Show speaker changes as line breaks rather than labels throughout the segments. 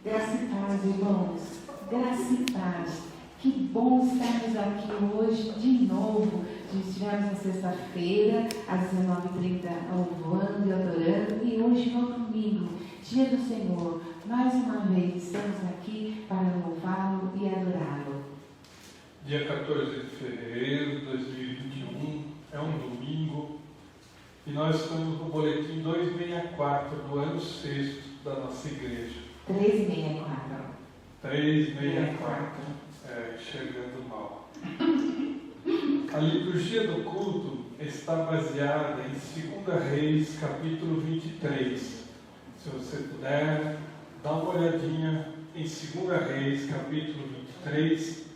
Graça e paz, irmãos. Graça e paz. Que bom estarmos aqui hoje de novo. Estivemos na sexta-feira, às 19h30, louvando e adorando. E hoje, no domingo, dia do Senhor, mais uma vez estamos aqui para louvá-lo e adorá-lo.
Dia 14 de fevereiro de 2021, é um domingo. E nós estamos no boletim 264 do ano sexto da nossa igreja.
364.
364. Chegando mal. A liturgia do culto está baseada em 2 Reis, capítulo 23. Se você puder, dá uma olhadinha em 2 Reis, capítulo 23.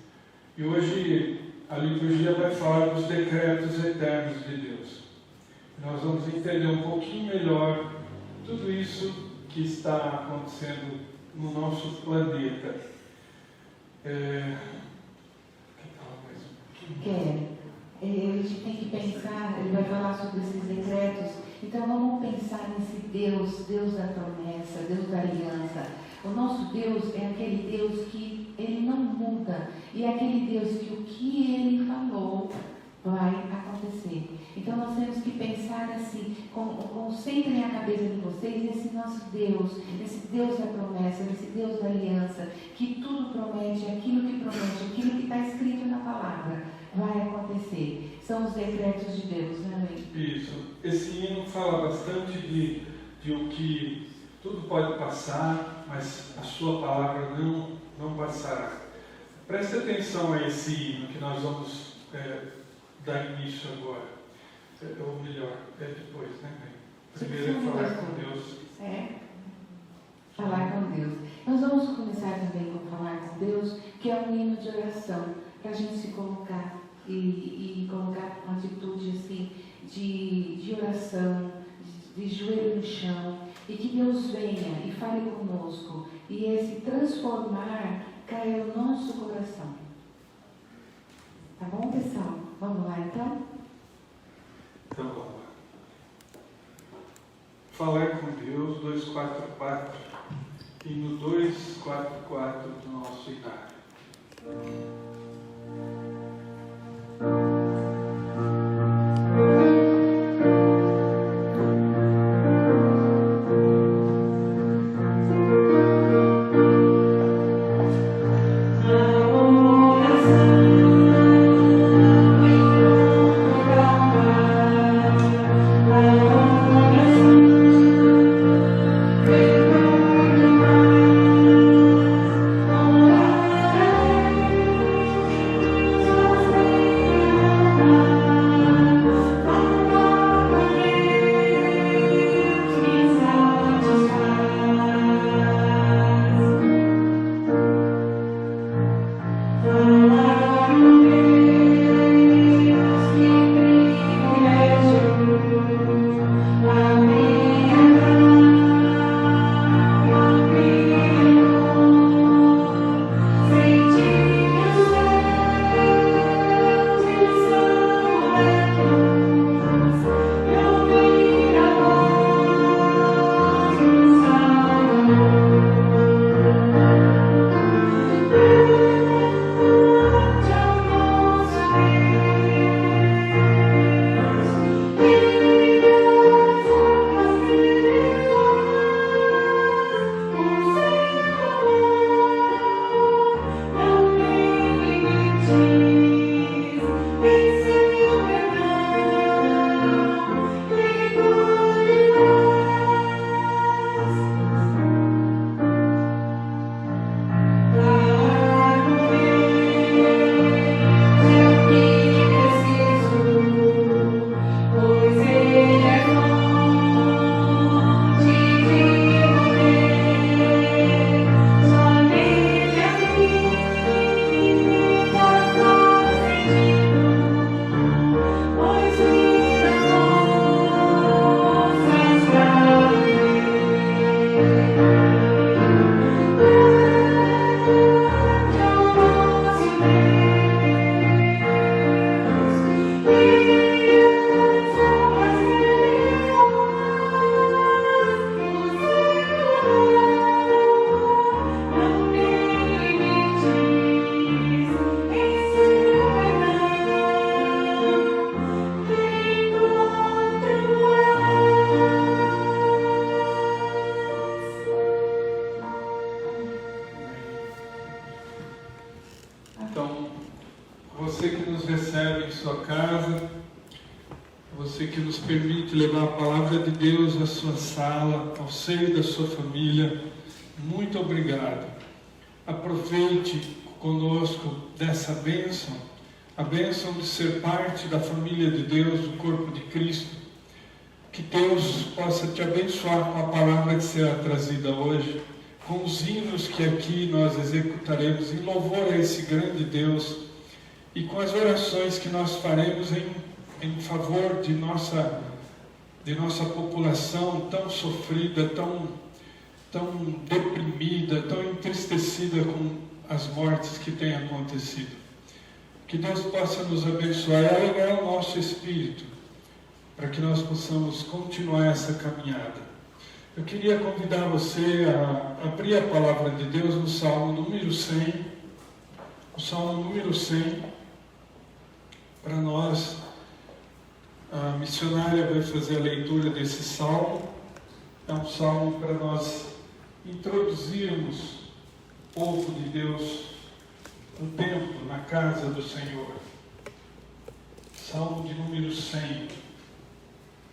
E hoje a liturgia vai falar dos decretos eternos de Deus. Nós vamos entender um pouquinho melhor tudo isso que está acontecendo no nosso planeta.
A gente tem que pensar, ele vai falar sobre esses decretos, então vamos pensar nesse Deus, Deus da promessa, Deus da aliança. O nosso Deus é aquele Deus que ele não muda, e é aquele Deus que o que ele falou vai acontecer. Então nós temos que pensar assim, concentrem a cabeça de vocês nesse nosso Deus, nesse Deus da promessa, nesse Deus da aliança, que tudo promete, aquilo que está escrito na palavra vai acontecer. São os decretos de Deus, né, Luiz?
Isso. Esse hino fala bastante de o que tudo pode passar, mas a sua palavra não passará. Preste atenção a esse hino que nós vamos dar início agora. Ou melhor, depois, né? Primeiro é falar com Deus.
Falar com Deus. Nós vamos começar também com falar com Deus, que é um hino de oração, para a gente se colocar e colocar uma atitude assim de oração, de joelho no chão, e que Deus venha e fale conosco, e esse transformar caia no nosso coração. Tá bom, pessoal? Vamos lá, então?
Então vamos lá. Falar com Deus, 244. E no 244 do nosso inário. você que nos permite levar a palavra de Deus à sua sala, ao seio da sua família. Muito obrigado. Aproveite conosco dessa bênção, a bênção de ser parte da família de Deus, do corpo de Cristo. Que Deus possa te abençoar com a palavra que será trazida hoje, com os hinos que aqui nós executaremos em louvor a esse grande Deus e com as orações que nós faremos em favor de nossa população tão sofrida, tão deprimida, tão entristecida com as mortes que têm acontecido. Que Deus possa nos abençoar e alegrar o nosso espírito, para que nós possamos continuar essa caminhada. Eu queria convidar você a abrir a palavra de Deus no Salmo número 100. O Salmo número 100, para nós, a missionária vai fazer a leitura desse salmo. É um salmo para nós introduzirmos o povo de Deus no templo, na casa do Senhor. Salmo de número 100.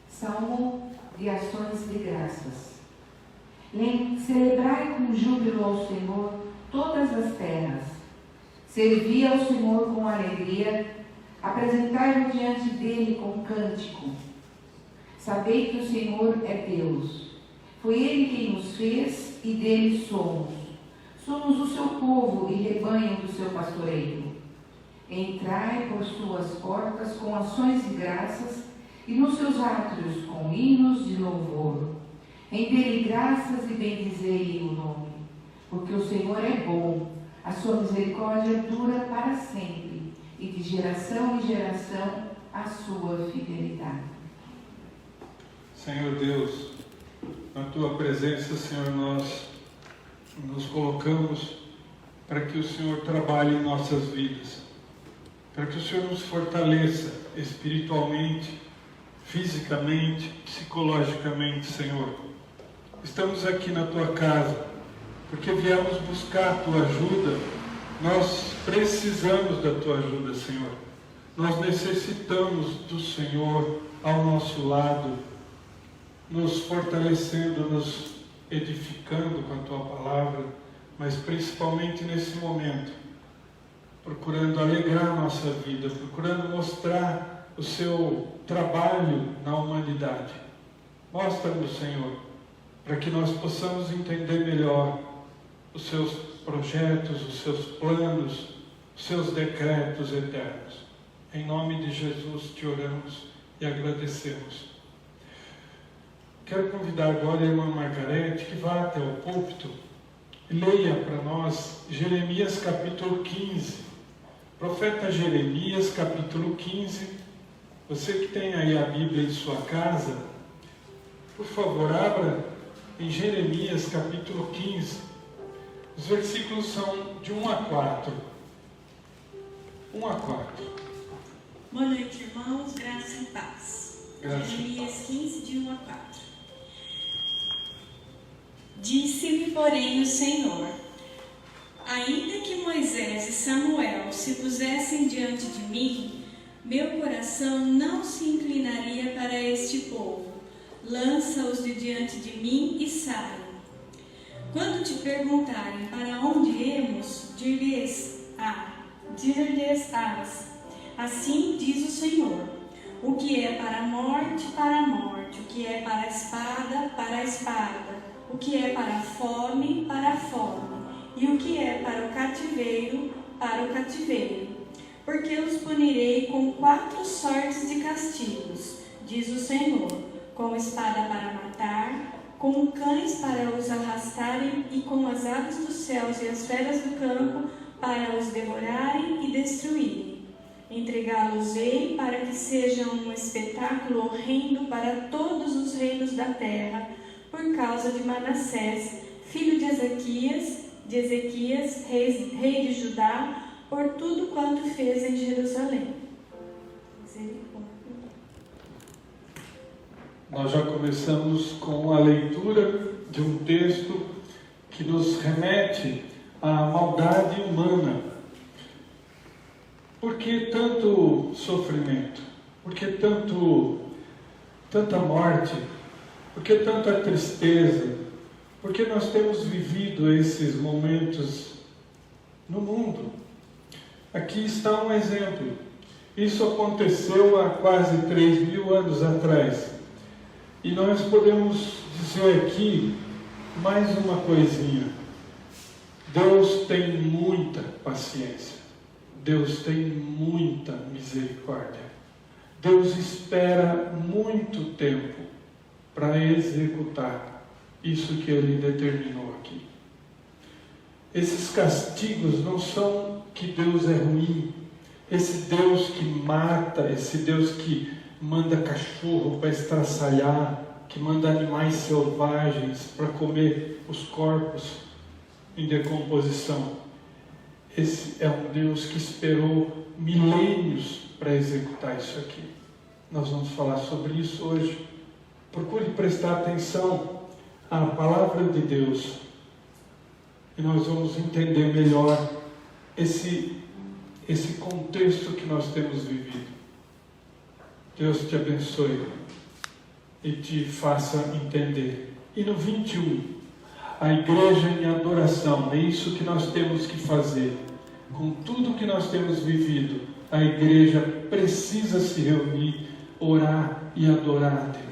Salmo de ações de graças. Celebrai com júbilo ao Senhor todas as terras. Servi ao Senhor com alegria. Apresentai-vos diante dele com cântico. Sabei que o Senhor é Deus. Foi ele quem nos fez e dele somos. Somos o seu povo e rebanho do seu pastoreio. Entrai por suas portas com ações de graças e nos seus átrios com hinos de louvor. Rendei-lhe graças e bendizei-lhe o nome, porque o Senhor é bom, a sua misericórdia dura para sempre, e de geração em geração a sua fidelidade.
Senhor Deus, na tua presença, Senhor, nós nos colocamos para que o Senhor trabalhe em nossas vidas, para que o Senhor nos fortaleça espiritualmente, fisicamente, psicologicamente, Senhor. Estamos aqui na tua casa porque viemos buscar a tua ajuda. Nós precisamos da tua ajuda, Senhor. Nós necessitamos do Senhor ao nosso lado, nos fortalecendo, nos edificando com a tua palavra, mas principalmente nesse momento, procurando alegrar a nossa vida, procurando mostrar o seu trabalho na humanidade. Mostra-nos, Senhor, para que nós possamos entender melhor os seus projetos, os seus planos, os seus decretos eternos. Em nome de Jesus te oramos e agradecemos. Quero convidar agora a irmã Margarete que vá até o púlpito e leia para nós Jeremias capítulo 15. Profeta Jeremias capítulo 15. Você que tem aí a Bíblia em sua casa, por favor, abra em Jeremias capítulo 15. Os versículos são de 1 a 4. 1 a 4.
Boa noite, irmãos. Graça e paz. Jeremias 15, de 1 a 4. Disse-me, porém, o Senhor: ainda que Moisés e Samuel se pusessem diante de mim, meu coração não se inclinaria para este povo. Lança-os de diante de mim e saiam. Quando te perguntarem para onde iremos, dir-lhes-ás: assim diz o Senhor: o que é para a morte, o que é para a espada, o que é para a fome, e o que é para o cativeiro, para o cativeiro. Porque os punirei com 4 sortes de castigos, diz o Senhor: com espada para matar, com cães para os arrastarem, e com as aves dos céus e as feras do campo para os devorarem e destruírem. Entregá-los-ei para que sejam um espetáculo horrendo para todos os reinos da terra, por causa de Manassés, filho de Ezequias, rei de Judá, por tudo quanto fez em Jerusalém.
Nós já começamos com a leitura de um texto que nos remete à maldade humana. Por que tanto sofrimento? Por que tanto tanta morte? Por que tanta tristeza? Por que nós temos vivido esses momentos no mundo? Aqui está um exemplo. Isso aconteceu há quase 3.000 anos atrás. E nós podemos dizer aqui mais uma coisinha. Deus tem muita paciência. Deus tem muita misericórdia. Deus espera muito tempo para executar isso que Ele determinou aqui. Esses castigos não são que Deus é ruim. Esse Deus que mata, esse Deus que manda cachorro para estraçalhar, que manda animais selvagens para comer os corpos em decomposição. Esse é um Deus que esperou milênios para executar isso aqui. Nós vamos falar sobre isso hoje. Procure prestar atenção à palavra de Deus e nós vamos entender melhor esse contexto que nós temos vivido. Deus te abençoe e te faça entender. E no 21, a igreja em adoração, é isso que nós temos que fazer. Com tudo que nós temos vivido, a igreja precisa se reunir, orar e adorar a Deus.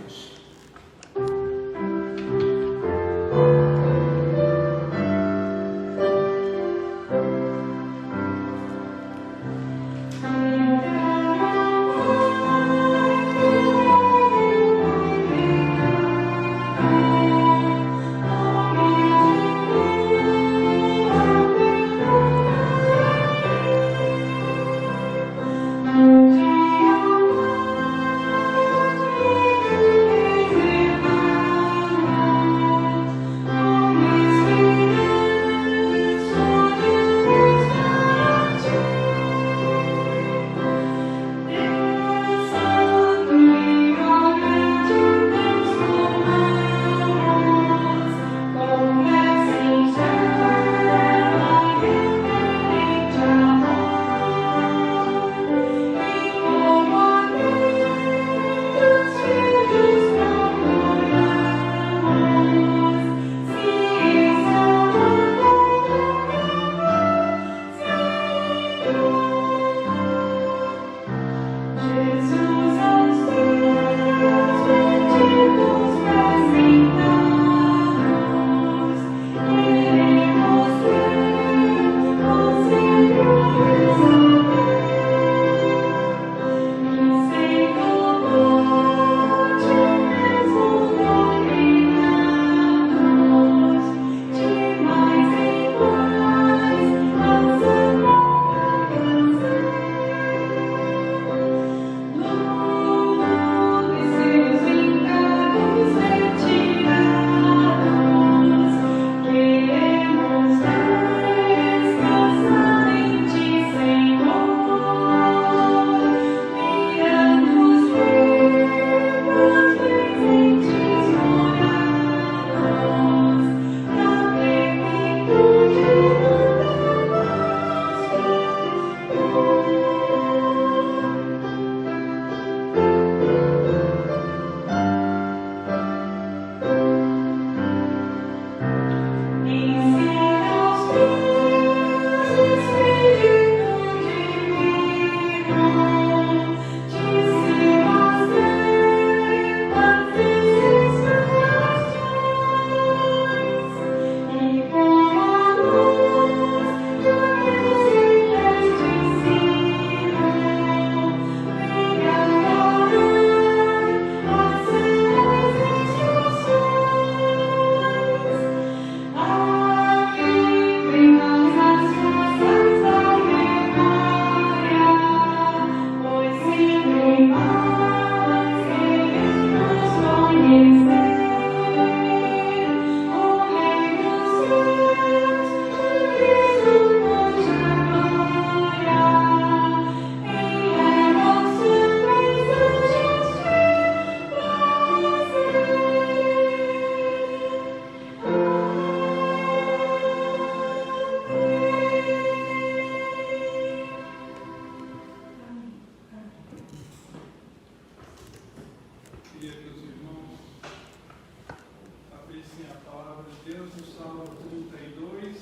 Salmo 32.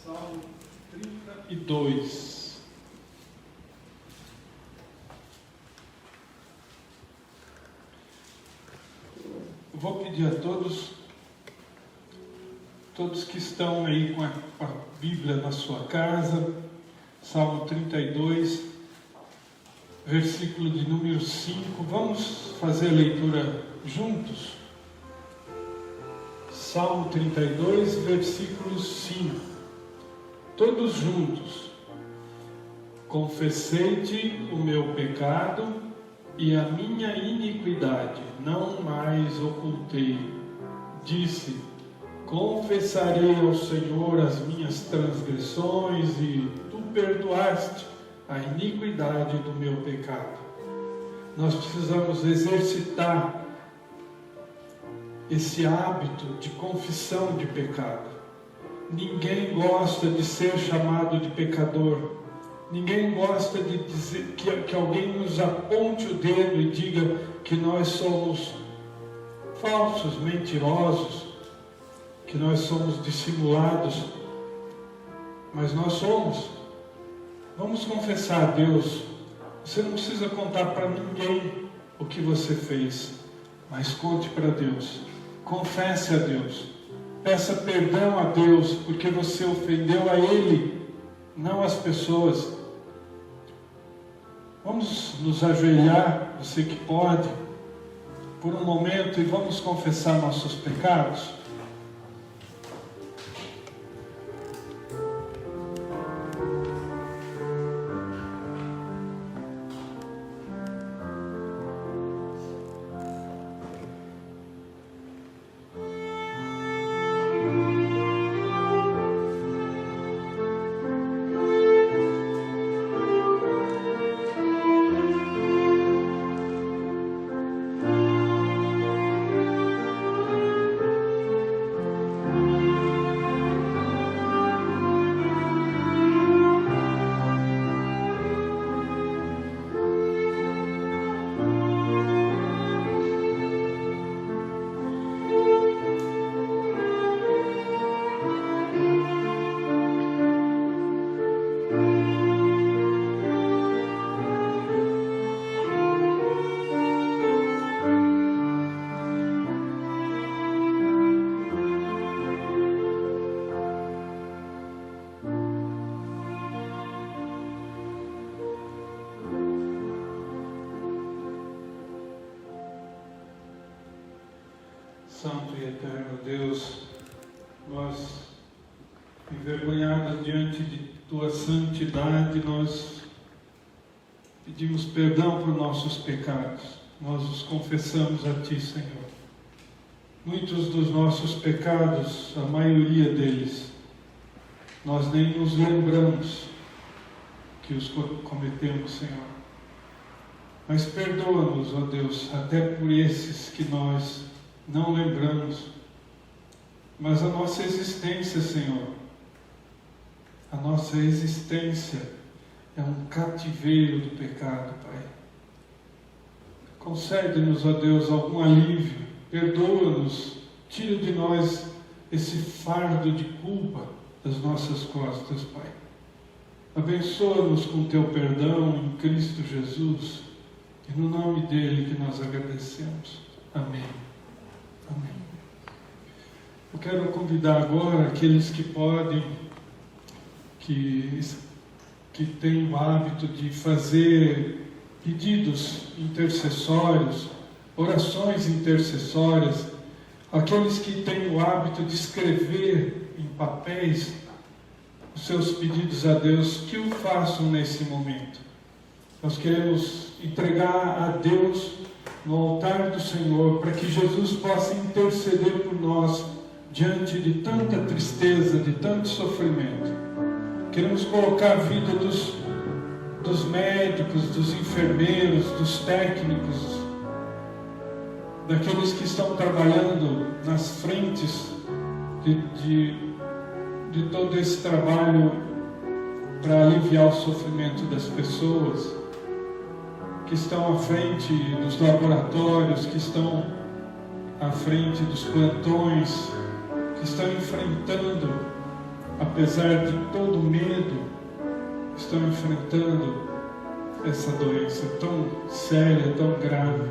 Salmo 32. Vou pedir a todos que estão aí com a Bíblia na sua casa, Salmo 32, versículo de número 5, vamos fazer a leitura juntos? Salmo 32, versículo 5, todos juntos. Confessei-te o meu pecado e a minha iniquidade não mais ocultei. Disse: confessarei ao Senhor as minhas transgressões e tu perdoaste a iniquidade do meu pecado. Nós precisamos exercitar esse hábito de confissão de pecado. Ninguém gosta de ser chamado de pecador. Ninguém gosta de dizer que alguém nos aponte o dedo e diga que nós somos falsos, mentirosos, que nós somos dissimulados, mas nós somos. Vamos confessar a Deus. Você não precisa contar para ninguém o que você fez, mas conte para Deus. Confesse a Deus. Peça perdão a Deus, porque você ofendeu a Ele, não as pessoas. Vamos nos ajoelhar, você que pode, por um momento, e vamos confessar nossos pecados. Santo e eterno Deus, nós, envergonhados diante de Tua santidade, nós pedimos perdão por nossos pecados. Nós os confessamos a Ti, Senhor. Muitos dos nossos pecados, a maioria deles, nós nem nos lembramos que os cometemos, Senhor. Mas perdoa-nos, ó Deus, até por esses que nós não lembramos. Mas a nossa existência, Senhor, a nossa existência é um cativeiro do pecado, Pai. Concede-nos, ó Deus, algum alívio, perdoa-nos, tira de nós esse fardo de culpa das nossas costas, Pai. Abençoa-nos com Teu perdão em Cristo Jesus, e no nome dEle que nós agradecemos. Amém. Amém. Eu quero convidar agora aqueles que podem, que têm o hábito de fazer pedidos intercessórios, orações intercessórias, aqueles que têm o hábito de escrever em papéis os seus pedidos a Deus, que o façam nesse momento. Nós queremos entregar a Deus no altar do Senhor, para que Jesus possa interceder por nós diante de tanta tristeza, de tanto sofrimento. Queremos colocar a vida dos médicos, dos enfermeiros, dos técnicos, daqueles que estão trabalhando nas frentes de todo esse trabalho para aliviar o sofrimento das pessoas, que estão à frente dos laboratórios, que estão à frente dos plantões, que estão enfrentando, apesar de todo medo, estão enfrentando essa doença tão séria, tão grave.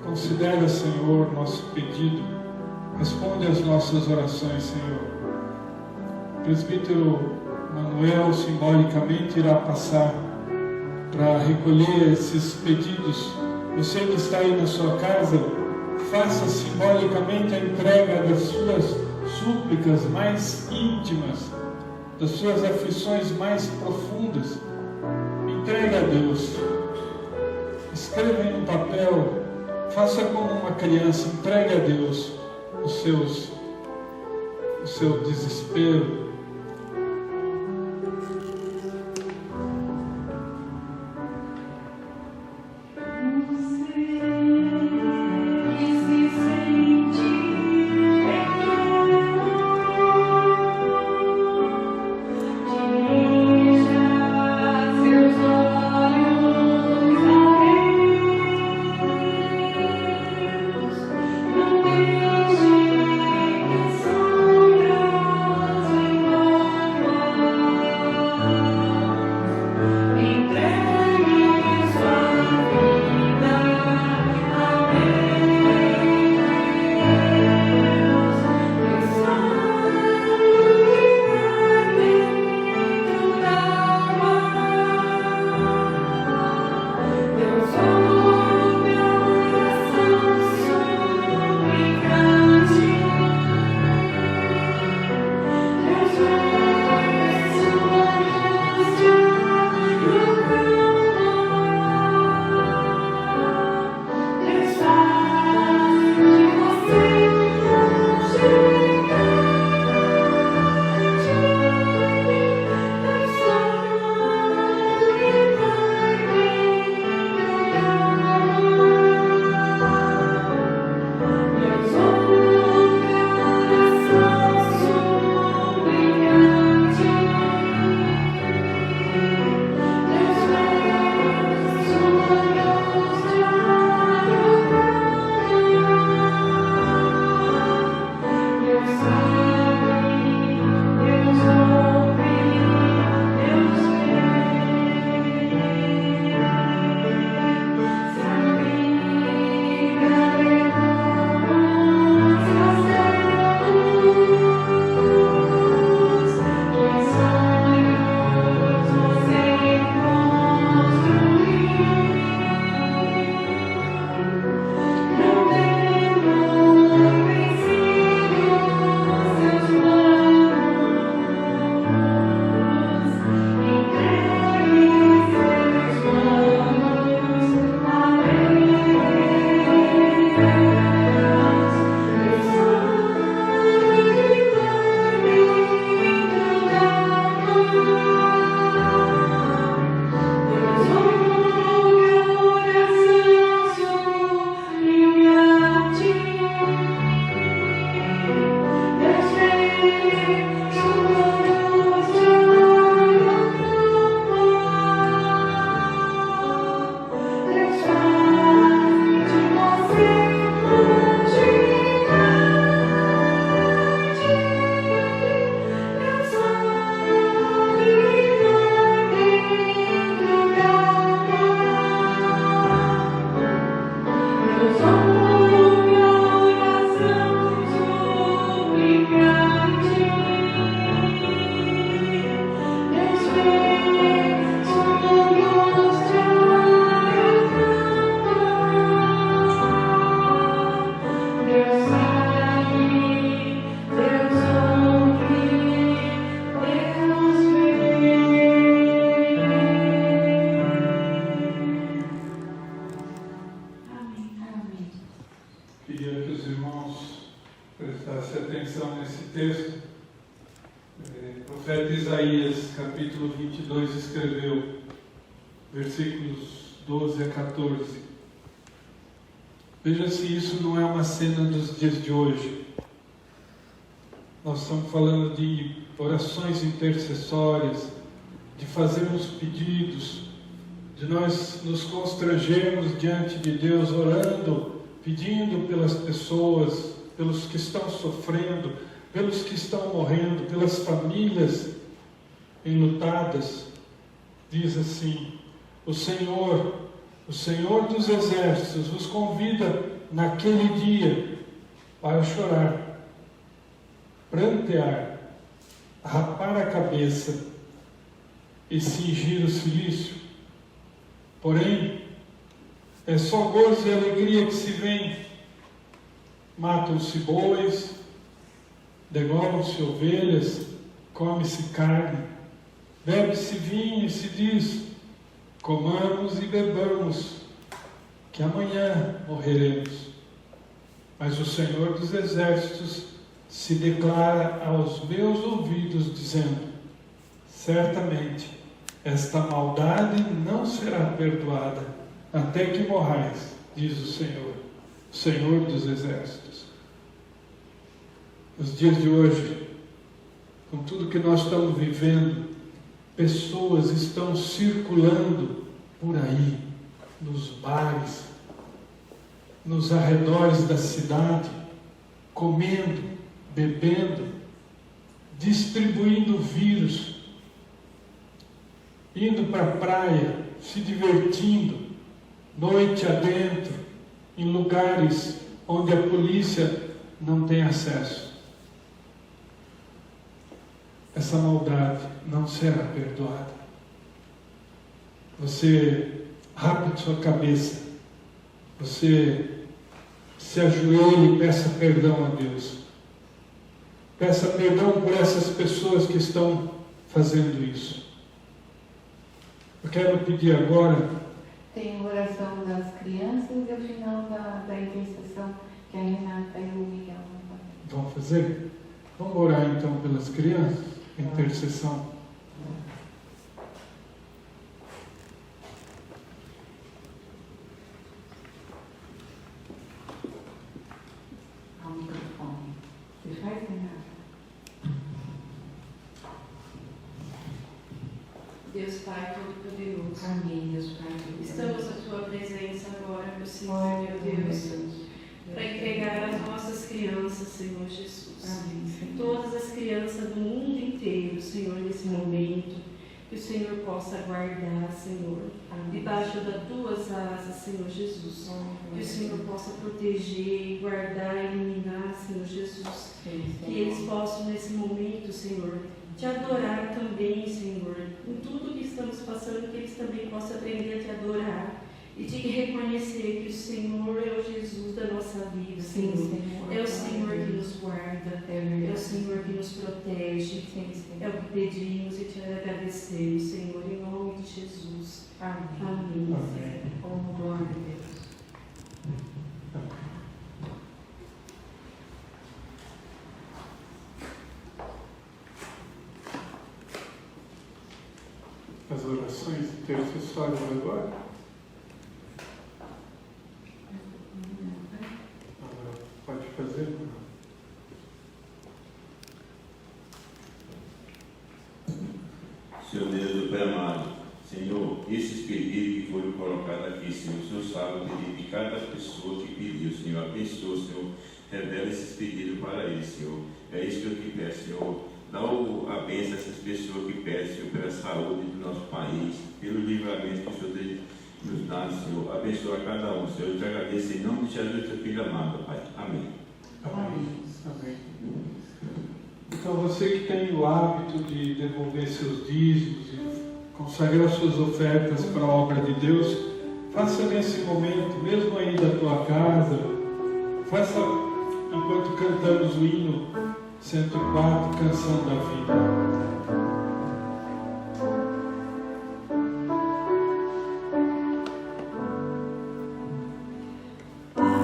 Considera, Senhor, nosso pedido, responde às nossas orações, Senhor. O presbítero Manuel simbolicamente irá passar para recolher esses pedidos. Você que está aí na sua casa, faça simbolicamente a entrega das suas súplicas mais íntimas, das suas aflições mais profundas. Entregue a Deus. Escreva em um papel, faça como uma criança, entregue a Deus o seu desespero. profeta Isaías, capítulo 22, escreveu, versículos 12 a 14. Veja se isso não é uma cena dos dias de hoje. Nós estamos falando de orações intercessórias, de fazermos pedidos, de nós nos constrangermos diante de Deus, orando pedindo pelas pessoas, pelos que estão sofrendo, pelos que estão morrendo, pelas famílias enlutadas. Diz assim: o Senhor dos Exércitos vos convida naquele dia para chorar, prantear, rapar a cabeça e cingir o cilício. Porém, é só gozo e alegria que se vem. Matam-se bois, degolam-se ovelhas, come-se carne, bebe-se vinho e se diz: comamos e bebamos, que amanhã morreremos. Mas o Senhor dos Exércitos se declara aos meus ouvidos, dizendo: certamente esta maldade não será perdoada, até que morrais, diz o Senhor dos Exércitos. Nos dias de hoje, com tudo que nós estamos vivendo, pessoas estão circulando por aí, nos bares, nos arredores da cidade, comendo, bebendo, distribuindo vírus, indo para a praia, se divertindo, noite adentro, em lugares onde a polícia não tem acesso. Essa maldade não será perdoada. Você rape sua cabeça, você se ajoelhe e peça perdão a Deus. Peça perdão por essas pessoas que estão fazendo isso. Eu quero pedir agora.
Tem a oração das crianças e o final da intercessão que a Renata e o Miguel vão fazer.
Vão fazer? Vamos orar então pelas crianças, a intercessão.
Ao microfone. Você faz, Renata?
Deus Pai Todo-Poderoso,
Amém, Deus Pai.
estamos à Tua presença agora, meu Senhor, meu Deus, para entregar as nossas crianças, Senhor Jesus.
Amém, Senhor.
Todas as crianças do mundo inteiro, Senhor, nesse momento, que o Senhor possa guardar, Senhor, debaixo das Tuas asas, Senhor Jesus. Que o Senhor possa proteger, guardar, iluminar, Senhor Jesus. Que eles possam, nesse momento, Senhor, Te adorar também, Senhor, em tudo que estamos passando, que eles também possam aprender a Te adorar e Te reconhecer que o Senhor é o Jesus da nossa vida,
Sim,
Senhor.
Senhor.
É o Senhor que nos guarda, é o Senhor que nos protege.
Sim, Senhor.
É o que pedimos e Te agradecemos, Senhor, em nome de Jesus.
Amém.
Amém.
Amém.
Oh, glória a Deus.
As orações intercessórias agora. Pode fazer?
Senhor Deus do Pai amado, Senhor, esses pedidos que foram colocados aqui, Senhor, o Senhor sabe o pedido de cada pessoa que pediu, Senhor, abençoa, Senhor, revela esses pedidos para eles, Senhor. É isso que eu te peço, Senhor. Dá a bênção a essas pessoas que pedem, Senhor, pela saúde do nosso país, pelo livramento que o Senhor tem nos dado, Senhor. Abençoa cada um, Senhor. Eu te agradeço em nome de Jesus, teu filho amado, Pai. Amém.
Amém. Amém. Então, você que tem o hábito de devolver seus dízimos e consagrar suas ofertas para a obra de Deus, faça nesse momento, mesmo aí da tua casa, faça enquanto cantamos o hino 104, Canção da Vida.
Oh,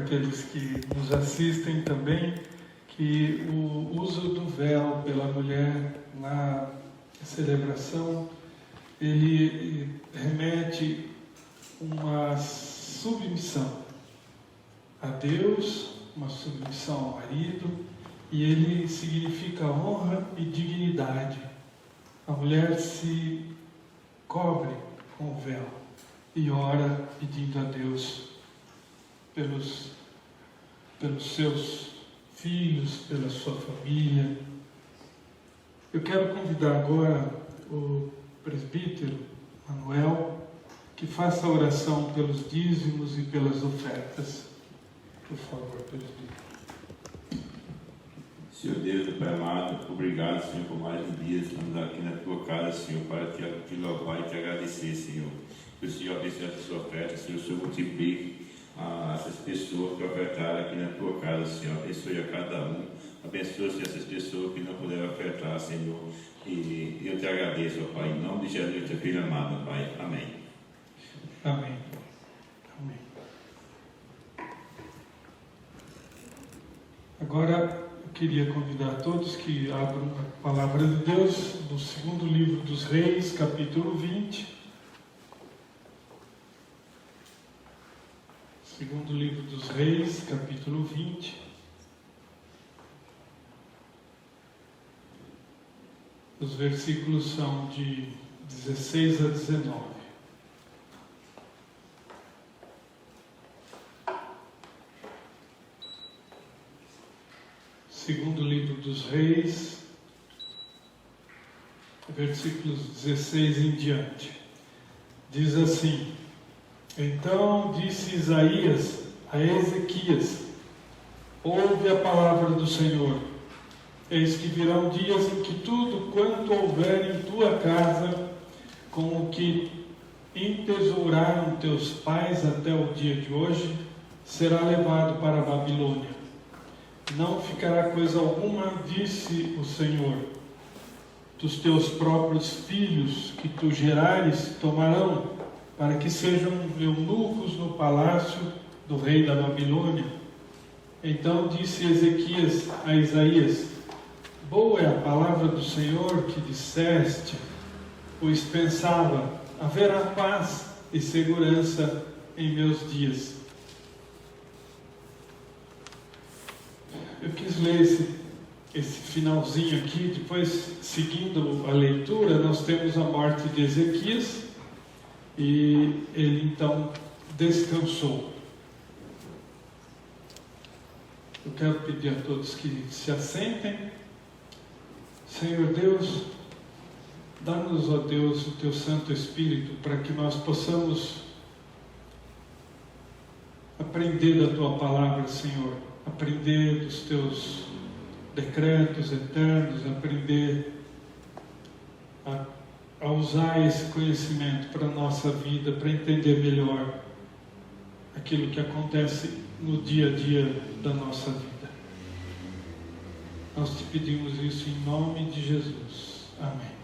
aqueles que nos assistem também que o uso do véu pela mulher na celebração, ele remete uma submissão a Deus, uma submissão ao marido, e ele significa honra e dignidade. A mulher se cobre com o véu e ora pedindo a Deus pelos seus filhos, pela sua família. Eu quero convidar agora o presbítero Manuel que faça a oração pelos dízimos e pelas ofertas. Por favor, presbítero.
Senhor Deus, Pai amado, obrigado, Senhor, por mais um dia estamos aqui na Tua casa, Senhor, para te louvar e te agradecer, Senhor. Que o Senhor abençoe essa sua oferta, Senhor, o Senhor multiplique essas pessoas que ofertaram aqui na Tua casa, Senhor. Abençoe a cada um. Abençoe, Senhor, essas pessoas que não puderam ofertar, Senhor. E eu te agradeço, ó Pai, em nome de Jesus, Teu Filho amado, Pai. Amém.
Amém. Amém. Agora, eu queria convidar todos que abram a Palavra de Deus no segundo livro dos Reis, capítulo 20. Segundo livro dos Reis, capítulo 20. Os versículos são de 16 a 19. Segundo livro dos Reis, versículos 16 em diante. Diz assim: Então disse Isaías a Ezequias: Ouve a palavra do Senhor. Eis que virão dias em que tudo quanto houver em tua casa, com o que entesouraram teus pais até o dia de hoje, será levado para a Babilônia. Não ficará coisa alguma, disse o Senhor. Dos teus próprios filhos que tu gerares tomarão, para que sejam eunucos no palácio do rei da Babilônia. Então disse Ezequias a Isaías: Boa é a palavra do Senhor que disseste, pois pensava, haverá paz e segurança em meus dias. Eu quis ler esse finalzinho aqui, depois, seguindo a leitura, nós temos a morte de Ezequias, e ele então descansou. Eu quero pedir a todos que se assentem. Senhor Deus, dá-nos, ó Deus, o Teu Santo Espírito, para que nós possamos aprender da Tua palavra, Senhor, aprender dos Teus decretos eternos, aprender a usar esse conhecimento para a nossa vida, para entender melhor aquilo que acontece no dia a dia da nossa vida. Nós te pedimos isso em nome de Jesus. Amém.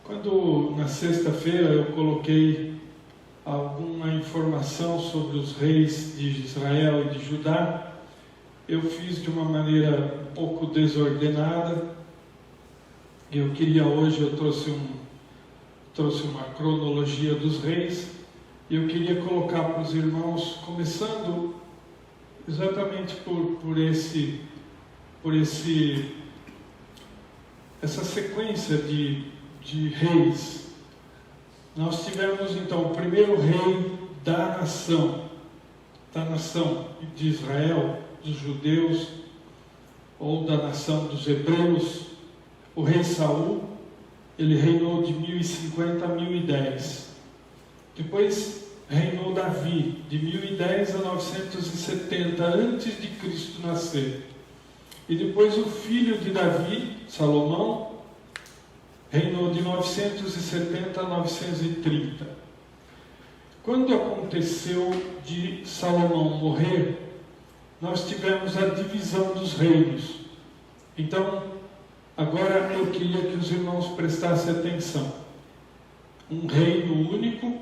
Quando na sexta-feira eu coloquei alguma informação sobre os reis de Israel e de Judá, eu fiz de uma maneira um pouco desordenada. Eu queria hoje, eu trouxe uma cronologia dos reis, e eu queria colocar para os irmãos, começando exatamente por essa sequência de reis. Nós tivemos então o primeiro rei da nação de Israel, dos judeus, ou da nação dos hebreus, o rei Saul. Ele reinou de 1050 a 1010. Depois reinou Davi, de 1010 a 970 antes de Cristo nascer. E depois o filho de Davi, Salomão, reinou de 970 a 930. Quando aconteceu de Salomão morrer, nós tivemos a divisão dos reinos. Então, agora eu queria que os irmãos prestassem atenção. Um reino único,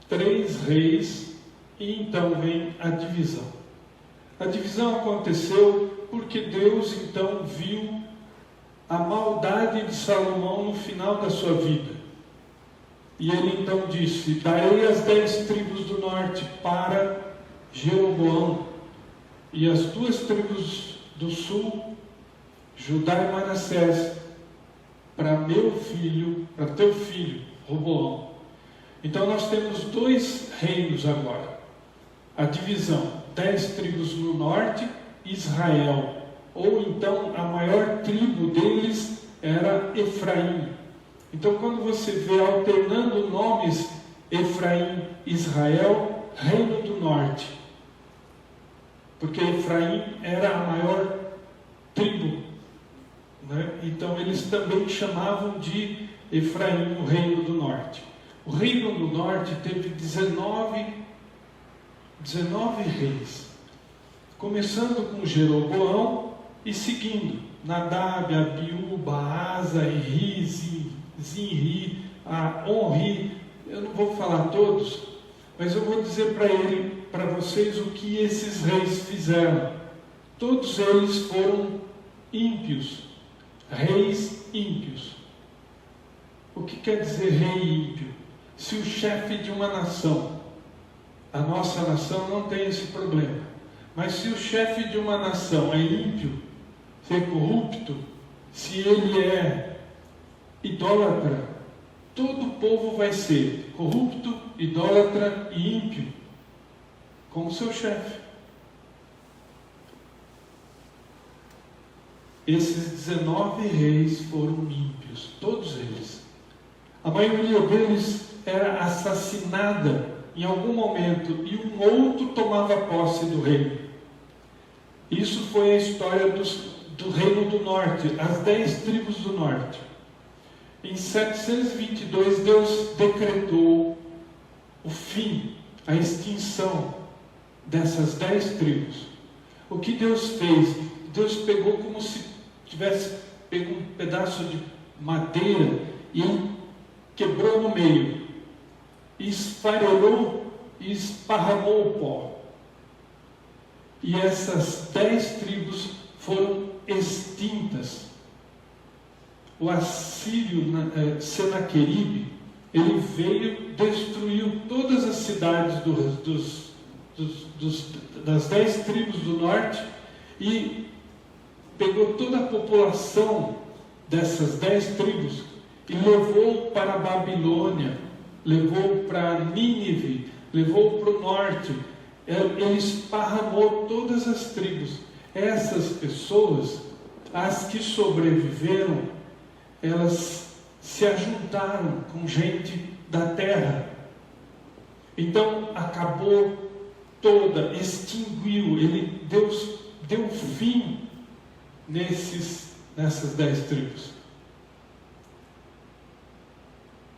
3 reis e então vem a divisão. A divisão aconteceu porque Deus então viu a maldade de Salomão no final da sua vida. E ele então disse: darei as 10 tribos do norte para Jeroboão, e as 2 tribos do sul, Judá e Manassés, para teu filho, Roboão. Então nós temos 2 reinos agora. A divisão, 10 tribos no norte, Israel, ou então a maior tribo deles era Efraim. Então quando você vê alternando nomes, Efraim, Israel, reino do norte, porque Efraim era a maior tribo, né? Então eles também chamavam de Efraim o reino do norte. O reino do norte teve 19 reis, começando com Jeroboão e seguindo Nadab, Abiú, Baasa, Eri, Zinri, Onri. Eu não vou falar todos, mas eu vou dizer para vocês o que esses reis fizeram. Todos eles foram ímpios, reis ímpios. O que quer dizer rei ímpio? Se o chefe de uma nação, a nossa nação não tem esse problema, mas se o chefe de uma nação é ímpio, se é corrupto, se ele é idólatra, todo o povo vai ser corrupto, idólatra e ímpio, como seu chefe. Esses 19 reis foram ímpios, todos eles. A maioria deles era assassinada em algum momento e um outro tomava posse do reino. Isso foi a história do reino do norte, as 10 tribos do norte. Em 722, Deus decretou o fim, a extinção dessas 10 tribos. O que Deus fez? Deus pegou como se tivesse pego um pedaço de madeira e ele quebrou no meio, e esfarelou e esparramou o pó. E essas 10 tribos foram extintas. O assírio Senaqueribe, ele veio, destruiu todas as cidades das 10 tribos do norte e pegou toda a população dessas 10 tribos e levou para a Babilônia, levou para Nínive, levou para o norte. Ele esparramou todas as tribos. Essas pessoas, as que sobreviveram, elas se ajuntaram com gente da terra. Então acabou toda, extinguiu. Deus deu fim nessas 10 tribos.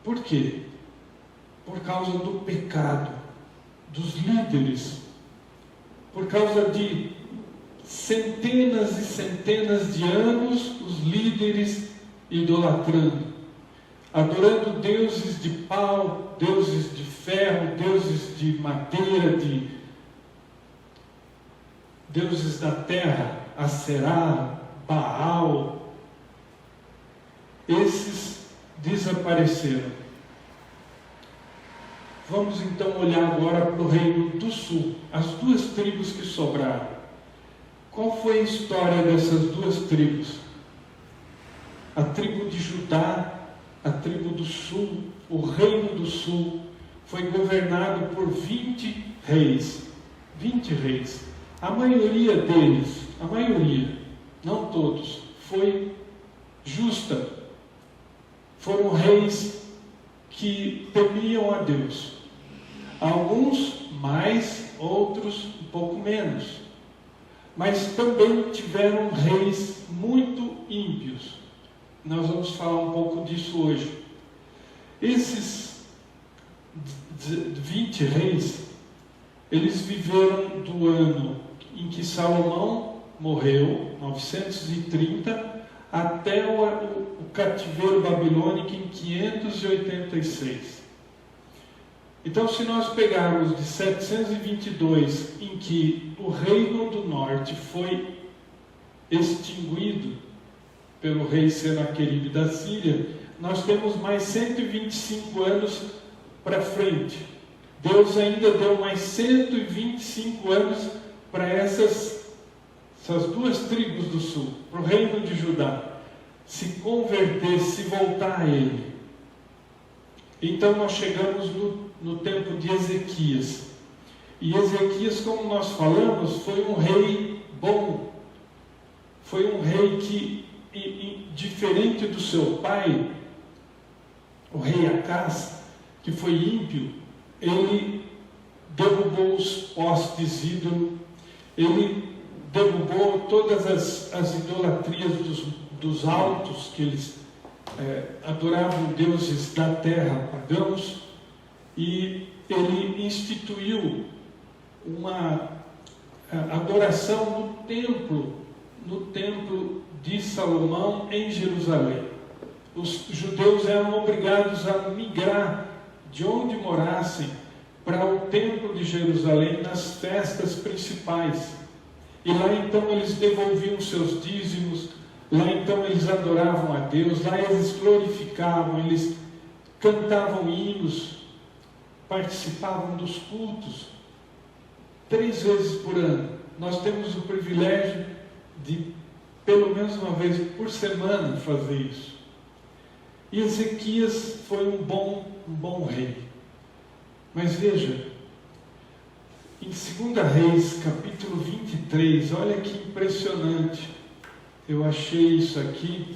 Por quê? Por causa do pecado dos líderes, por causa de centenas e centenas de anos, os líderes idolatrando, adorando deuses de pau, deuses de ferro, deuses de madeira, deuses da terra, Aserá, Baal. Esses desapareceram. Vamos então olhar agora para o reino do sul, as 2 tribos que sobraram. Qual foi a história dessas 2 tribos? A tribo de Judá, a tribo do sul, o reino do sul, foi governado por 20 reis. 20 reis. A maioria deles, não todos, foi justa. Foram reis que temiam a Deus. Alguns mais, outros um pouco menos. Mas também tiveram reis muito ímpios. Nós vamos falar um pouco disso hoje. Esses 20 reis, eles viveram do ano em que Salomão morreu, 930, até o cativeiro babilônico em 586. Então, se nós pegarmos de 722, em que o reino do norte foi extinguido pelo rei Senaqueribe da Síria, nós temos mais 125 anos para frente. Deus ainda deu mais 125 anos para essas duas tribos do sul, para o reino de Judá, se converter, se voltar a ele. Então nós chegamos no tempo de Ezequias. E Ezequias, como nós falamos, foi um rei bom. Foi um rei que, diferente do seu pai, o rei Acaz, que foi ímpio, ele derrubou os postes ídolos, ele derrubou todas as idolatrias dos altos, que eles adoravam deuses da terra, pagãos, e ele instituiu uma adoração no templo de Salomão em Jerusalém. Os judeus eram obrigados a migrar de onde morassem para o templo de Jerusalém nas festas principais. E lá então eles devolviam seus dízimos, lá então eles adoravam a Deus, lá eles glorificavam, eles cantavam hinos, participavam dos cultos 3 vezes por ano. Nós temos o privilégio de pelo menos uma vez por semana fazer isso. E Ezequias foi um bom rei. Mas veja, em 2 Reis, capítulo 23, olha que impressionante. Eu achei isso aqui.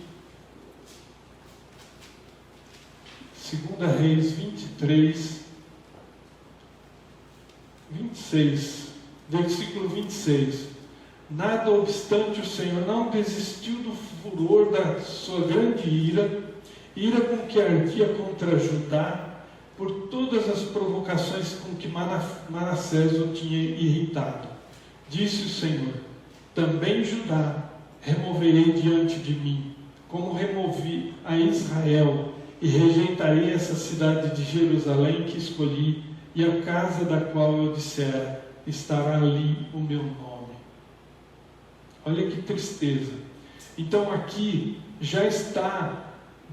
2 Reis 23, 26, versículo 26. Nada obstante, o Senhor não desistiu do furor da sua grande ira com que ardia contra Judá, por todas as provocações com que Manassés o tinha irritado. Disse o Senhor: também Judá removerei diante de mim, como removi a Israel, e rejeitarei essa cidade de Jerusalém que escolhi, e a casa da qual eu dissera: estará ali o meu nome. Olha que tristeza. Então aqui já está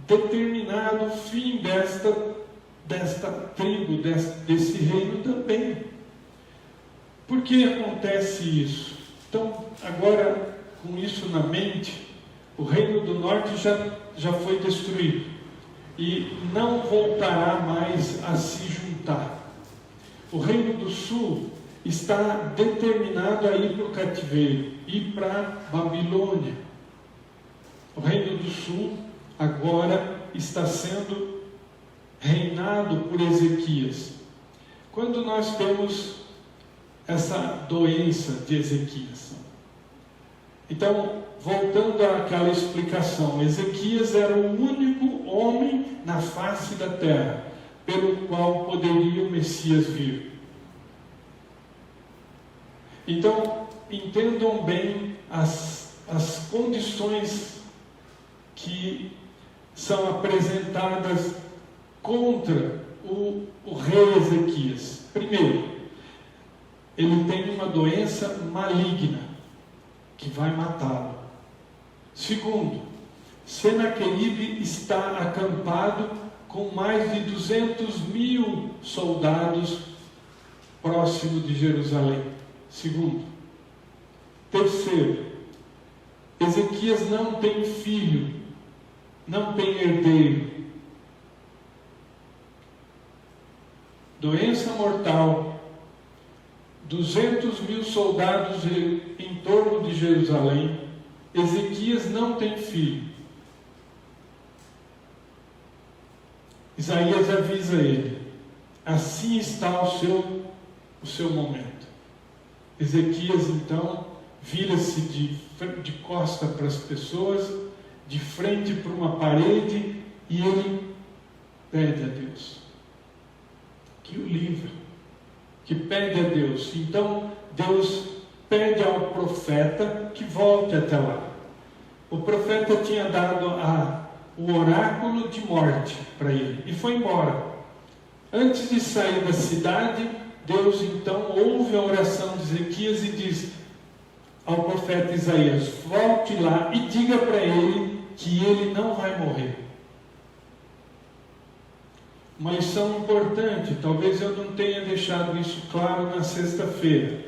determinado o fim desta tribo, desse reino também. Por que acontece isso? Então, agora, com isso na mente, o reino do norte já foi destruído e não voltará mais a se juntar. O reino do sul está determinado a ir para o cativeiro, ir para Babilônia. O reino do sul agora está sendo reinado por Ezequias. Quando nós temos essa doença de Ezequias? Então, voltando àquela explicação, Ezequias era o único homem na face da terra pelo qual poderia o Messias vir. Então, entendam bem as condições que são apresentadas contra o rei Ezequias. Primeiro, ele tem uma doença maligna que vai matá-lo. Segundo, Senaqueribe está acampado com mais de 200.000 soldados próximo de Jerusalém. Segundo. Terceiro, Ezequias não tem filho, não tem herdeiro. Doença mortal, 200.000 soldados em torno de Jerusalém. Ezequias não tem filho. Isaías avisa ele: assim está o seu momento. Ezequias então vira-se de costa para as pessoas, de frente para uma parede, e ele pede a Deus que o livre, que pede a Deus. Então Deus pede ao profeta que volte até lá. O profeta tinha dado o oráculo de morte para ele e foi embora. Antes de sair da cidade, Deus então ouve a oração de Ezequias e diz ao profeta Isaías: volte lá e diga para ele que ele não vai morrer. Uma lição importante, talvez eu não tenha deixado isso claro na sexta-feira.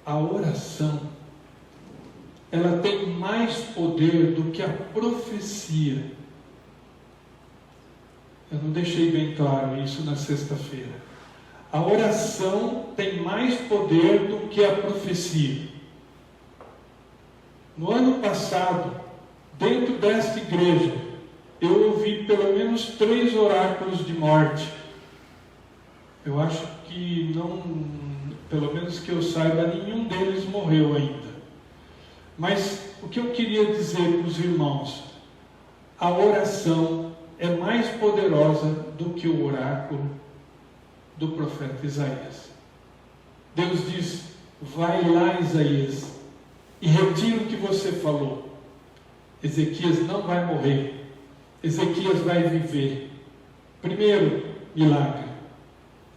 A oração, ela tem mais poder do que a profecia. Eu não deixei bem claro isso na sexta-feira. A oração tem mais poder do que a profecia. No ano passado, dentro desta igreja, eu ouvi pelo menos 3 oráculos de morte. Eu acho que não, pelo menos que eu saiba, nenhum deles morreu ainda. Mas o que eu queria dizer para os irmãos, a oração é mais poderosa do que o oráculo do profeta Isaías. Deus diz: vai lá, Isaías, e retira o que você falou. Ezequias não vai morrer. Ezequias vai viver. Primeiro milagre,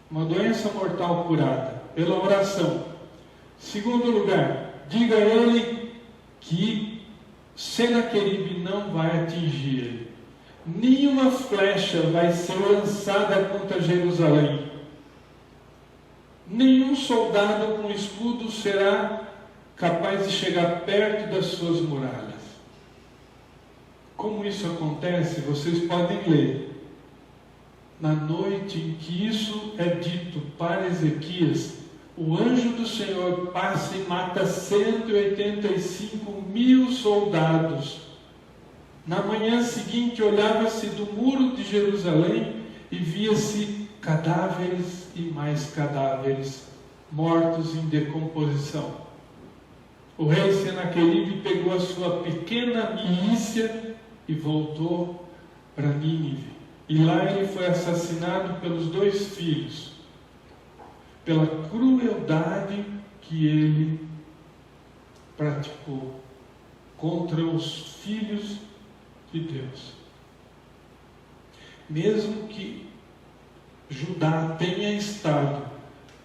uma doença mortal curada pela oração. Segundo lugar, diga a ele que Senaqueribe não vai atingir ele. Nenhuma flecha vai ser lançada contra Jerusalém. Nenhum soldado com escudo será capaz de chegar perto das suas muralhas. Como isso acontece, vocês podem ler. Na noite em que isso é dito para Ezequias, o anjo do Senhor passa e mata 185.000 soldados. Na manhã seguinte, olhava-se do muro de Jerusalém e via-se cadáveres e mais cadáveres, mortos em decomposição. O rei Senaqueribe pegou a sua pequena milícia e voltou para Nínive. E lá ele foi assassinado pelos 2 filhos, pela crueldade que ele praticou contra os filhos de Deus. Mesmo que Judá tenha estado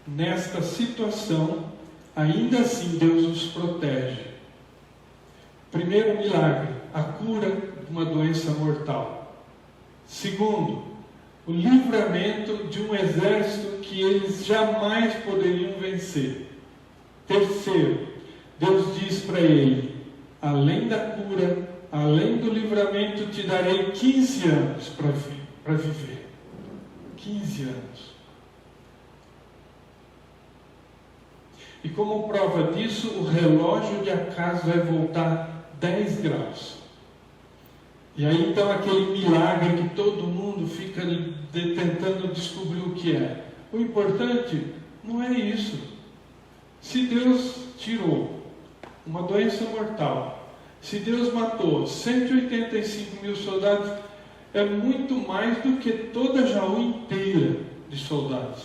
nesta situação, ainda assim Deus os protege. Primeiro milagre, a cura de uma doença mortal. Segundo, o livramento de um exército que eles jamais poderiam vencer. Terceiro, Deus diz para ele: além da cura, além do livramento, te darei 15 anos para viver. 15 anos. E como prova disso, o relógio de Acaz vai voltar 10 graus. E aí então aquele milagre que todo mundo fica tentando descobrir o que é. O importante não é isso. Se Deus tirou uma doença mortal, se Deus matou 185.000 soldados, é muito mais do que toda Jaú inteira de soldados.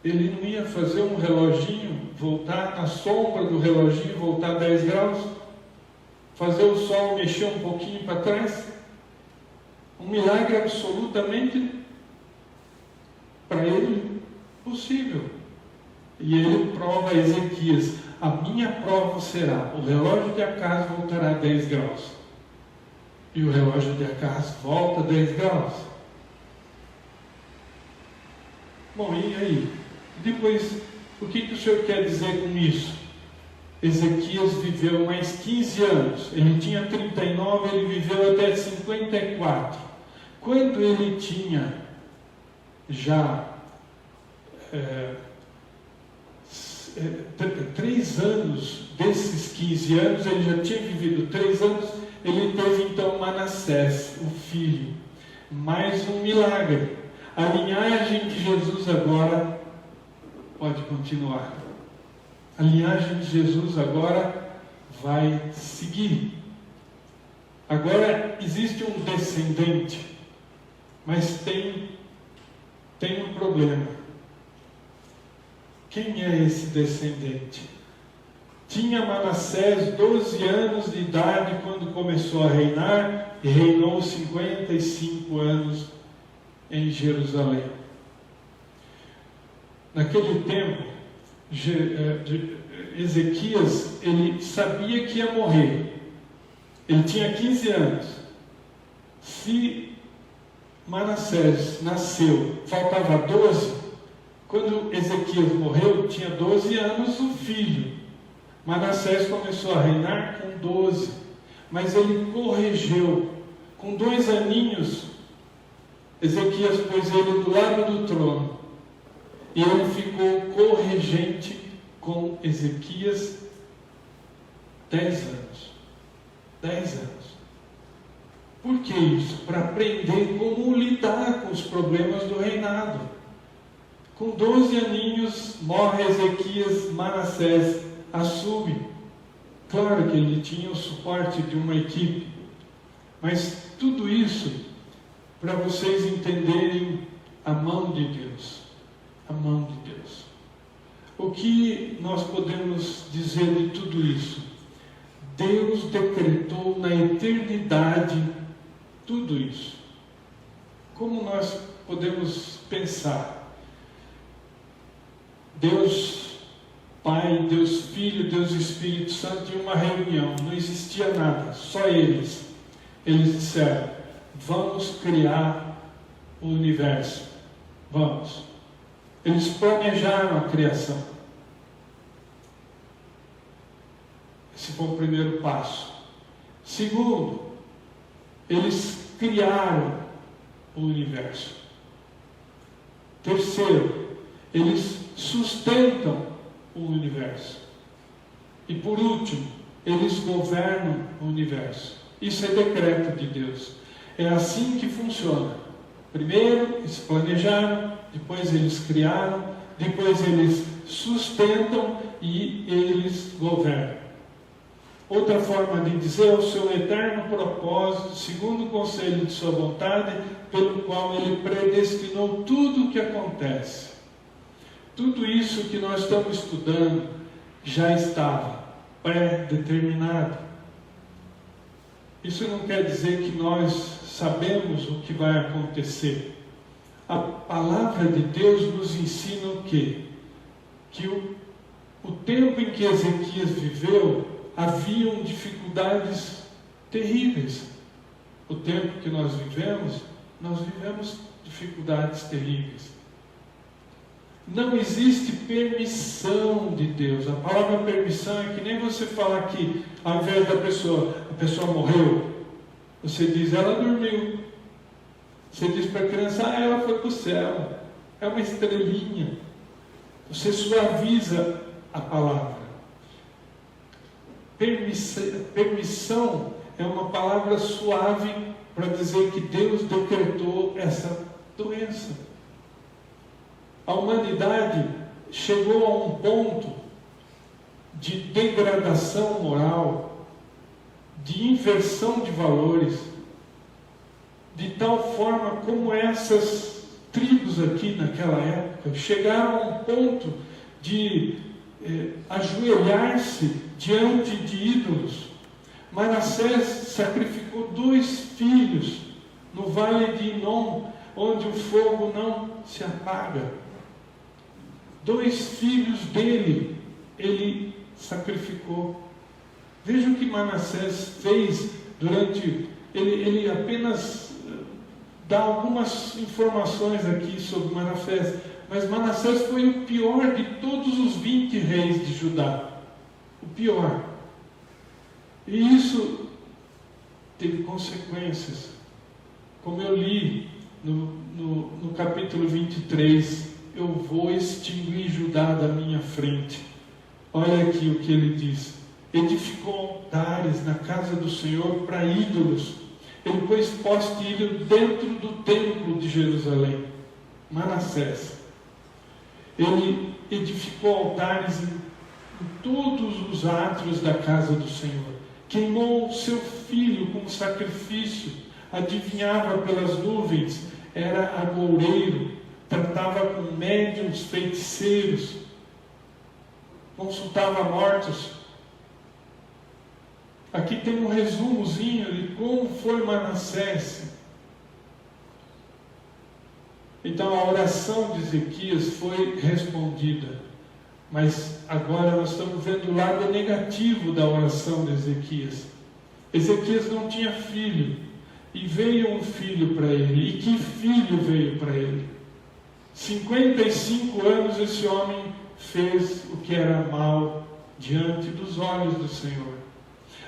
Ele não ia fazer um reloginho, voltar na sombra do reloginho, voltar 10 graus, fazer o sol mexer um pouquinho para trás? Um milagre absolutamente, para ele, possível. E ele prova a Ezequias: a minha prova será, o relógio de Acaz voltará 10 graus. E o relógio de Acaz volta 10 graus. Bom, e aí? Depois, o que o senhor quer dizer com isso? Ezequias viveu mais 15 anos. Ele tinha 39, ele viveu até 54. Quando ele tinha já 3 anos, desses 15 anos, ele já tinha vivido 3 anos, ele teve então Manassés, o filho. Mais um milagre. A linhagem de Jesus agora pode continuar. A linhagem de Jesus agora vai seguir. Agora existe um descendente, mas tem um problema. Quem é esse descendente? Tinha Manassés 12 anos de idade quando começou a reinar e reinou 55 anos em Jerusalém. Naquele tempo, Ezequias, ele sabia que ia morrer. Ele tinha 15 anos. Se Manassés nasceu, faltava 12, quando Ezequias morreu, tinha 12 anos o filho. Manassés começou a reinar com 12, mas ele corrigeu. Com 2 aninhos, Ezequias pôs ele do lado do trono. E ele ficou corregente com Ezequias 10 anos. 10 anos. Por que isso? Para aprender como lidar com os problemas do reinado. Com 12 aninhos morre Ezequias, Manassés assume. Claro que ele tinha o suporte de uma equipe, mas tudo isso para vocês entenderem a mão de Deus. A mão de Deus. O que nós podemos dizer de tudo isso? Deus decretou na eternidade tudo isso. Como nós podemos pensar? Deus Pai, Deus Filho, Deus Espírito Santo em uma reunião, não existia nada, só eles. Eles disseram: vamos criar o universo. Vamos. Eles planejaram a criação. Esse foi o primeiro passo. Segundo, eles criaram o universo. Terceiro, eles sustentam o universo. E por último, eles governam o universo. Isso é decreto de Deus. É assim que funciona. Primeiro eles planejaram, depois eles criaram, depois eles sustentam e eles governam. Outra forma de dizer é o seu eterno propósito, segundo o conselho de sua vontade, pelo qual ele predestinou tudo o que acontece. Tudo isso que nós estamos estudando já estava pré-determinado. Isso não quer dizer que nós sabemos o que vai acontecer. A palavra de Deus nos ensina o quê? Que o tempo em que Ezequias viveu, haviam dificuldades terríveis. O tempo que nós vivemos dificuldades terríveis. Não existe permissão de Deus. A palavra permissão é que nem você falar que, ao invés da pessoa, a pessoa morreu, você diz, ela dormiu. Você diz para a criança, ela foi para o céu. É uma estrelinha. Você suaviza a palavra. Permissão é uma palavra suave para dizer que Deus decretou essa doença. A humanidade chegou a um ponto de degradação moral, de inversão de valores, de tal forma como essas tribos aqui naquela época chegaram a um ponto de ajoelhar-se diante de ídolos. Manassés sacrificou 2 filhos no vale de Inom, onde o fogo não se apaga. 2 filhos dele, ele sacrificou. Veja o que Manassés fez durante... Ele apenas dá algumas informações aqui sobre Manassés, mas Manassés foi o pior de todos os 20 reis de Judá. O pior. E isso teve consequências. Como eu li no capítulo 23, eu vou extinguir Judá da minha frente. Olha aqui o que ele diz. Edificou altares na casa do Senhor para ídolos. Ele pôs poste de ídolo dentro do templo de Jerusalém. Manassés. Ele edificou altares em todos os átrios da casa do Senhor. Queimou seu filho como sacrifício. Adivinhava pelas nuvens. Era agoureiro. Tratava com médiuns, feiticeiros. Consultava mortos Aqui tem um resumozinho de como foi Manassés. Então a oração de Ezequias foi respondida. Mas agora nós estamos vendo o lado negativo da oração de Ezequias. Ezequias não tinha filho. E veio um filho para ele. E que filho veio para ele? 55 anos esse homem fez o que era mal diante dos olhos do Senhor.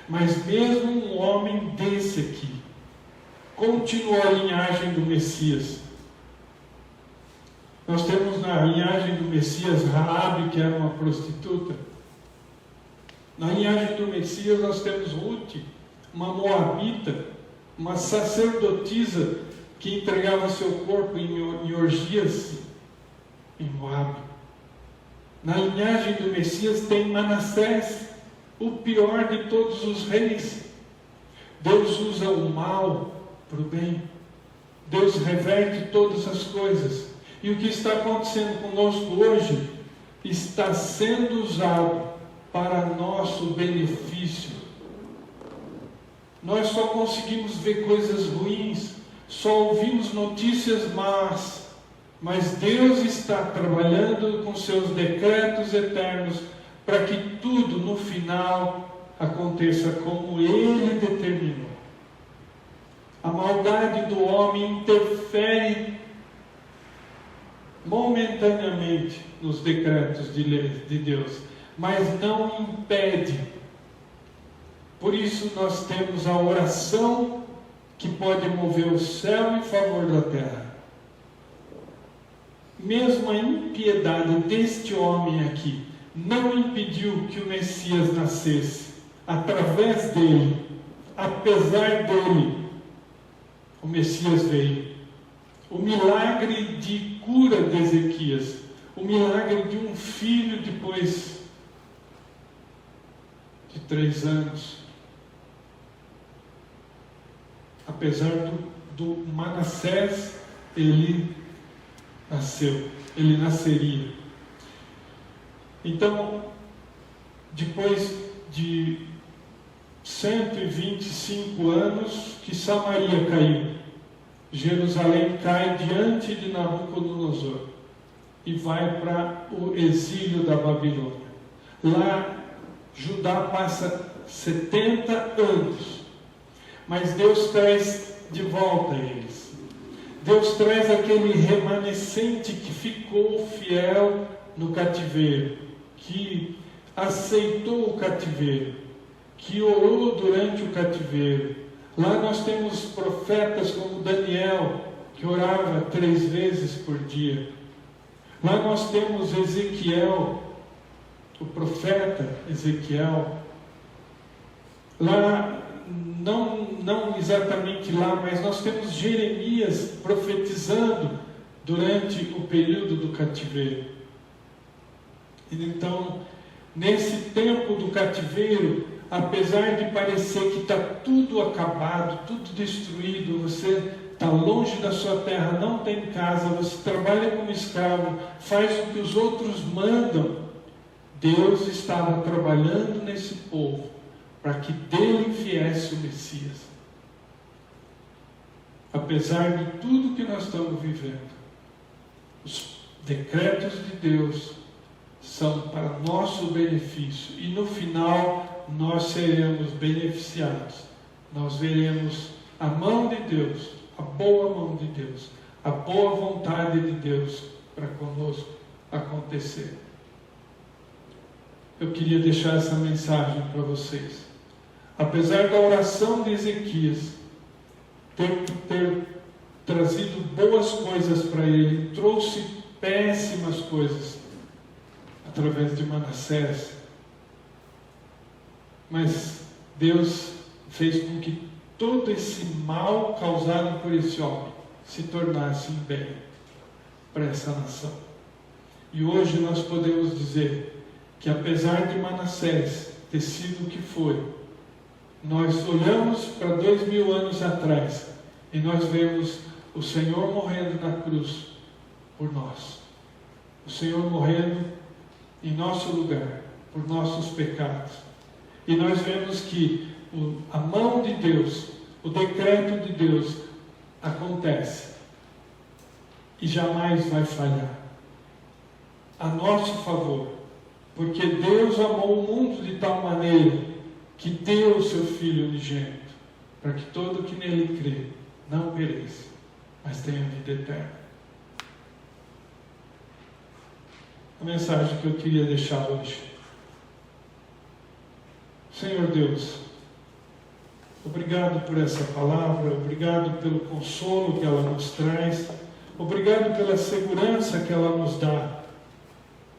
Mas mesmo um homem desse aqui continuou a linhagem do Messias. Nós temos na linhagem do Messias Raabe, que era uma prostituta. Na linhagem do Messias nós temos Ruth, uma moabita, uma sacerdotisa que entregava seu corpo em orgias em Moab. Na linhagem do Messias tem Manassés, o pior de todos os reis. Deus usa o mal para o bem. Deus reverte todas as coisas. E o que está acontecendo conosco hoje está sendo usado para nosso benefício. Nós só conseguimos ver coisas ruins, só ouvimos notícias más, mas Deus está trabalhando com seus decretos eternos para que tudo no final aconteça como Ele determinou. A maldade do homem interfere momentaneamente nos decretos de Deus, mas não impede. Por isso nós temos a oração que pode mover o céu em favor da terra. Mesmo a impiedade deste homem aqui não impediu que o Messias nascesse. Através dele, apesar dele, o Messias veio. O milagre de cura de Ezequias, o milagre de um filho depois de 3 anos. Apesar do Manassés, ele nasceu, ele nasceria. Então, depois de 125 anos que Samaria caiu, Jerusalém cai diante de Nabucodonosor e vai para o exílio da Babilônia. Lá, Judá passa 70 anos, mas Deus traz de volta eles. Deus traz aquele remanescente que ficou fiel no cativeiro, que aceitou o cativeiro, que orou durante o cativeiro. Lá nós temos profetas como Daniel, que orava 3 vezes por dia. Lá nós temos Ezequiel, o profeta Ezequiel. Lá, não exatamente lá, mas nós temos Jeremias profetizando durante o período do cativeiro. Então, nesse tempo do cativeiro, apesar de parecer que está tudo acabado, tudo destruído, você está longe da sua terra, não tem casa, você trabalha como escravo, faz o que os outros mandam, Deus estava trabalhando nesse povo para que dele viesse o Messias. Apesar de tudo que nós estamos vivendo, os decretos de Deus são para nosso benefício e no final nós seremos beneficiados. Nós veremos a mão de Deus, a boa mão de Deus, a boa vontade de Deus para conosco acontecer. Eu queria deixar essa mensagem para vocês. Apesar da oração de Ezequias ter trazido boas coisas para ele, trouxe péssimas coisas através de Manassés, mas Deus fez com que todo esse mal causado por esse homem se tornasse um bem para essa nação. E hoje nós podemos dizer que apesar de Manassés ter sido o que foi, nós olhamos para 2000 anos atrás e nós vemos o Senhor morrendo na cruz por nós. O Senhor morrendo em nosso lugar, por nossos pecados. E nós vemos que a mão de Deus, o decreto de Deus acontece e jamais vai falhar a nosso favor, porque Deus amou o mundo de tal maneira que deu o seu Filho unigênito, para que todo que nele crê não pereça, mas tenha vida eterna. A mensagem que eu queria deixar hoje. Senhor Deus, obrigado por essa palavra, obrigado pelo consolo que ela nos traz, obrigado pela segurança que ela nos dá,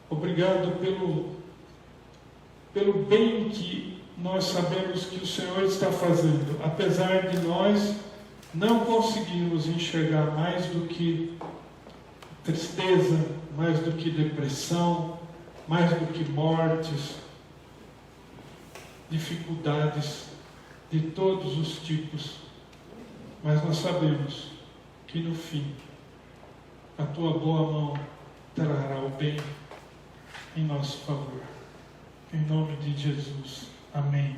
obrigado pelo bem que nós sabemos que o Senhor está fazendo, apesar de nós não conseguirmos enxergar mais do que tristeza, mais do que depressão, mais do que mortes, dificuldades de todos os tipos, mas nós sabemos que no fim a tua boa mão trará o bem em nosso favor. Em nome de Jesus. Amém.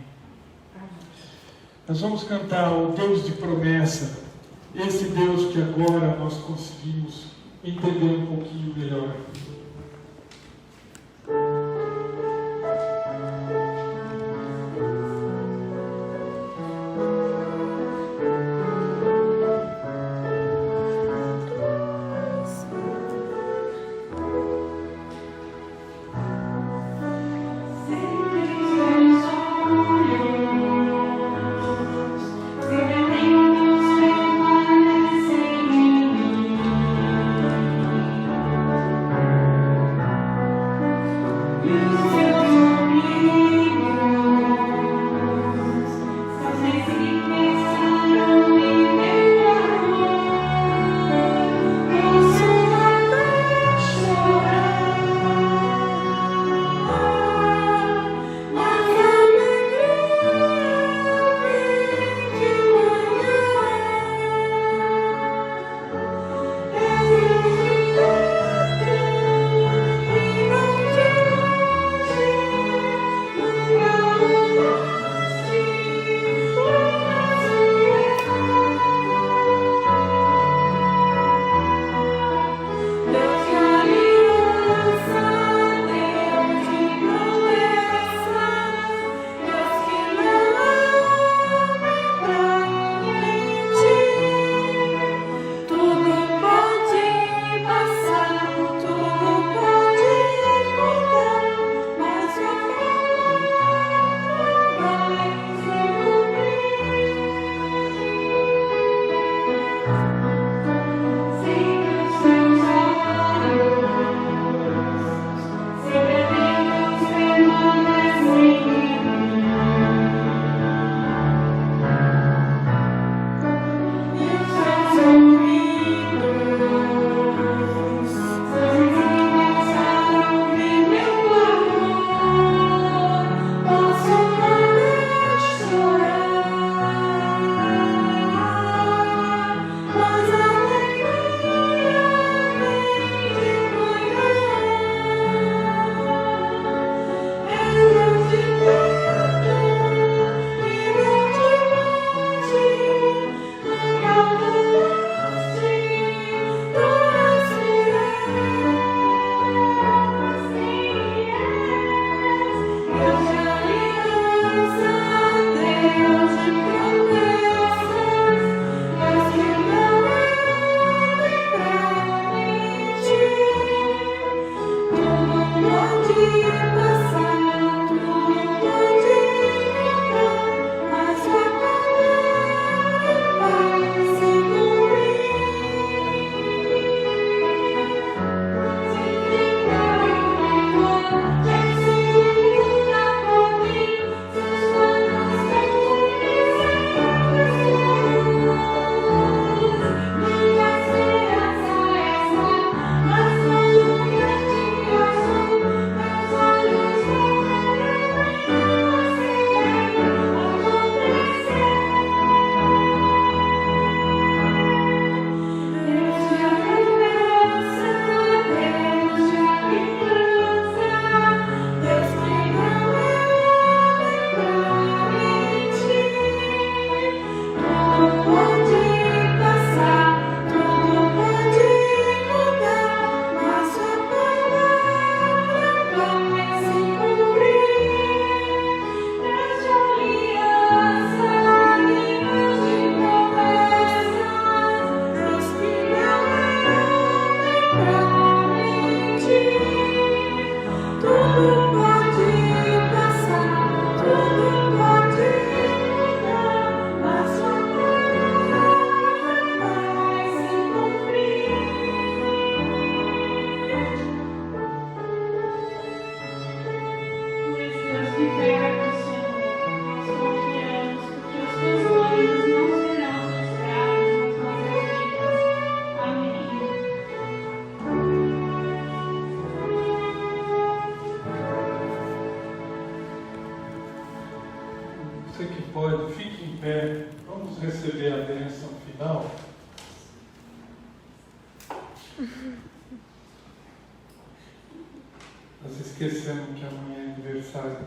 Nós vamos cantar o Deus de promessa, esse Deus que agora nós conseguimos entender um pouquinho melhor.
Permanece em mim.
Você que pode, fique em pé. Vamos receber a bênção final. Nós esquecemos que amanhã é aniversário.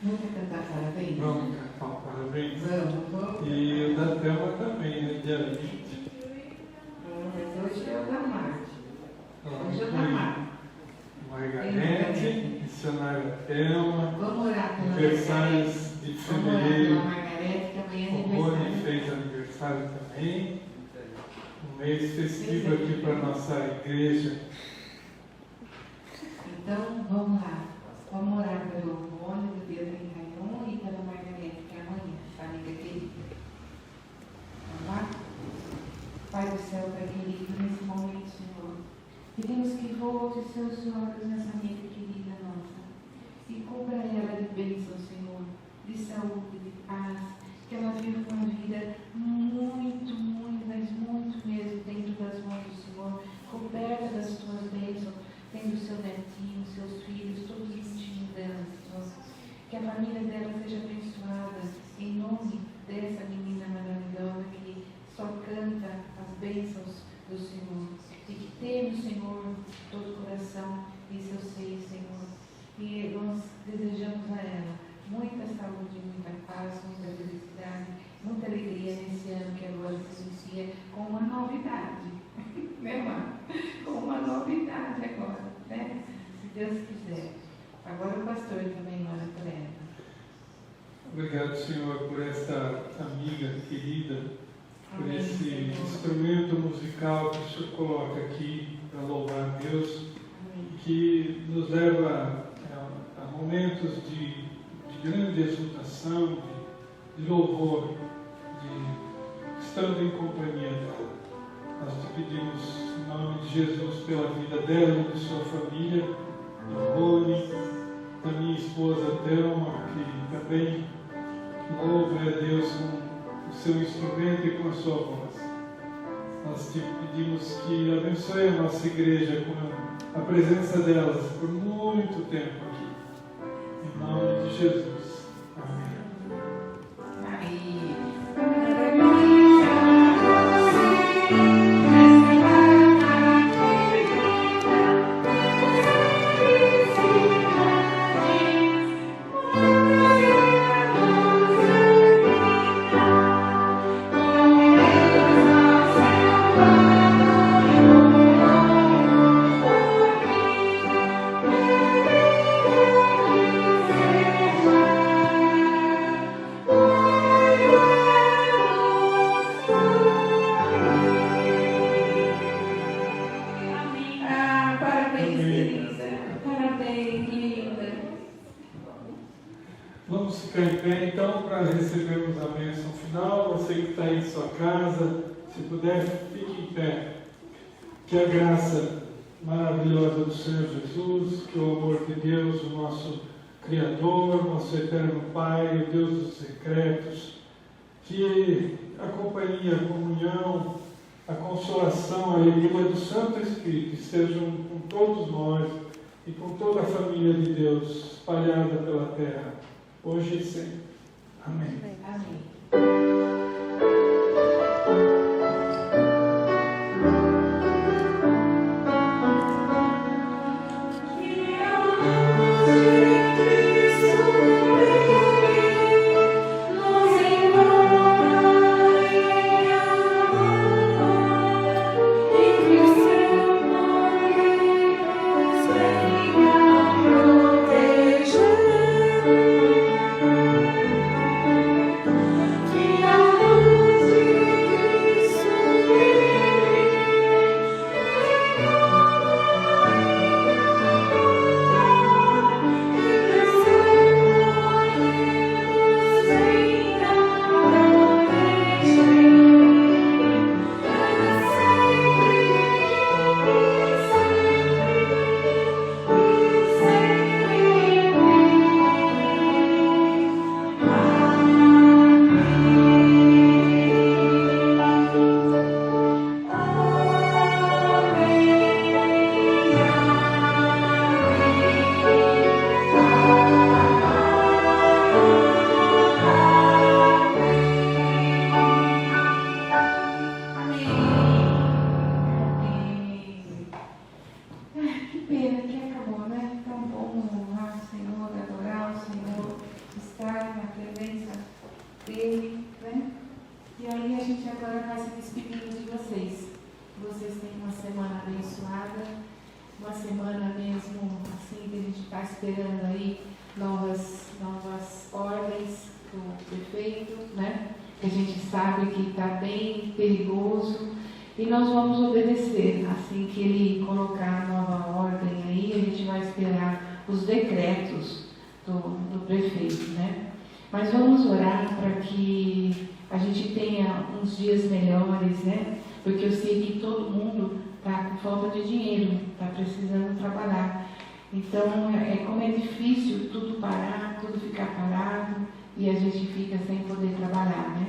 Vamos cantar parabéns?
Vamos cantar um parabéns.
Vamos.
E o da Thelma também, né? Dia 20.
Mas hoje é o da Marte. Hoje é o da
Foi
Marte.
Margarete, missionária Thelma,
Vamos orar pela
aniversários de
Vamos orar
fevereiro.
pela Margarete, que amanhã é
O Rony
aniversário.
fez aniversário também. Um mês festivo aqui para a nossa igreja.
Então, vamos lá. Vamos orar pelo Rony, do Deus em Rayon e pela Margarete, que é amanhã, amiga querida. Vamos lá? Pai do céu, Pai querido, nesse momento, Senhor, pedimos que volte seus olhos nessa amiga querida nossa e cubra ela de bênção, Senhor, de saúde, de paz, que ela viva uma vida muito, muito, mas muito mesmo dentro das mãos do Senhor, coberta das tuas bênçãos, tendo seu netinho, seus filhos, todos juntinhos dela, Senhor. Que a família dela seja abençoada em nome dessa menina maravilhosa que só canta as bênçãos do Senhor. E que teme o Senhor todo o coração e seu seio, Senhor. E nós desejamos a ela muita saúde, muita paz, muita felicidade, muita alegria nesse ano que agora se inicia com uma novidade. Né, irmã? Com uma novidade agora, né? Se Deus quiser. Agora o pastor também ora por ela.
Obrigado, Senhor, por esta amiga querida, por
Amém,
esse
Senhor.
instrumento musical que o Senhor coloca aqui para louvar a Deus,
Amém.
que nos leva a momentos de grande exultação, de louvor, de estando em companhia dela. Nós te pedimos, em nome de Jesus, pela vida dela e de sua família, do Rony, da minha esposa Thelma, que também louva a Deus com o seu instrumento e com a sua voz. Nós te pedimos que abençoe a nossa igreja com a presença delas por muito tempo aqui. Em nome de Jesus. Amém.
Parabéns,
Amém.
querida. Parabéns, linda.
Vamos ficar em pé então para recebermos a bênção final. Você que está aí em sua casa, se puder, fique em pé. Que a graça maravilhosa do Senhor Jesus, que o amor de Deus, o nosso Criador, nosso eterno Pai, o Deus dos secretos, que a companhia, a comunhão, a consolação, a alegria do Santo Espírito estejam com todos nós e com toda a família de Deus espalhada pela terra, hoje e sempre. Amém.
Amém.
Proteger.
dele, né? E aí a gente agora vai se despedindo de vocês. Vocês têm uma semana abençoada, uma semana mesmo assim que a gente está esperando aí novas ordens do prefeito, né? Que a gente sabe que está bem perigoso e nós vamos obedecer. Assim que ele colocar a nova ordem aí, a gente vai esperar os decretos do prefeito, né? Mas vamos orar para que a gente tenha uns dias melhores, né? Porque eu sei que todo mundo está com falta de dinheiro, está precisando trabalhar. Então, como é difícil tudo parar, tudo ficar parado e a gente fica sem poder trabalhar, né?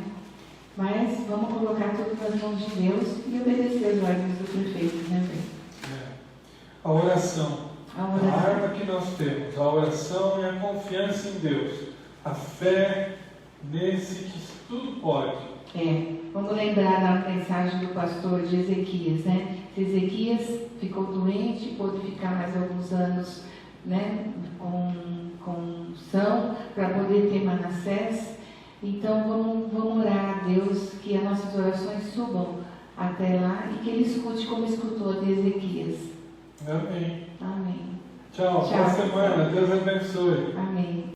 Mas vamos colocar tudo nas mãos de Deus e obedecer as ordens do prefeito, né, bem?
A oração.
A
A
oração.
arma que nós temos, a oração é a confiança em Deus, a fé nesse que tudo pode.
Vamos lembrar da mensagem do pastor de Ezequias, né? Se Ezequias ficou doente, pôde ficar mais alguns anos, né, com unção para poder ter Manassés. Então vamos orar a Deus que as nossas orações subam até lá e que Ele escute como escutou de Ezequias.
Amém.
Amém.
Tchau. Boa semana. Deus abençoe.
Amém.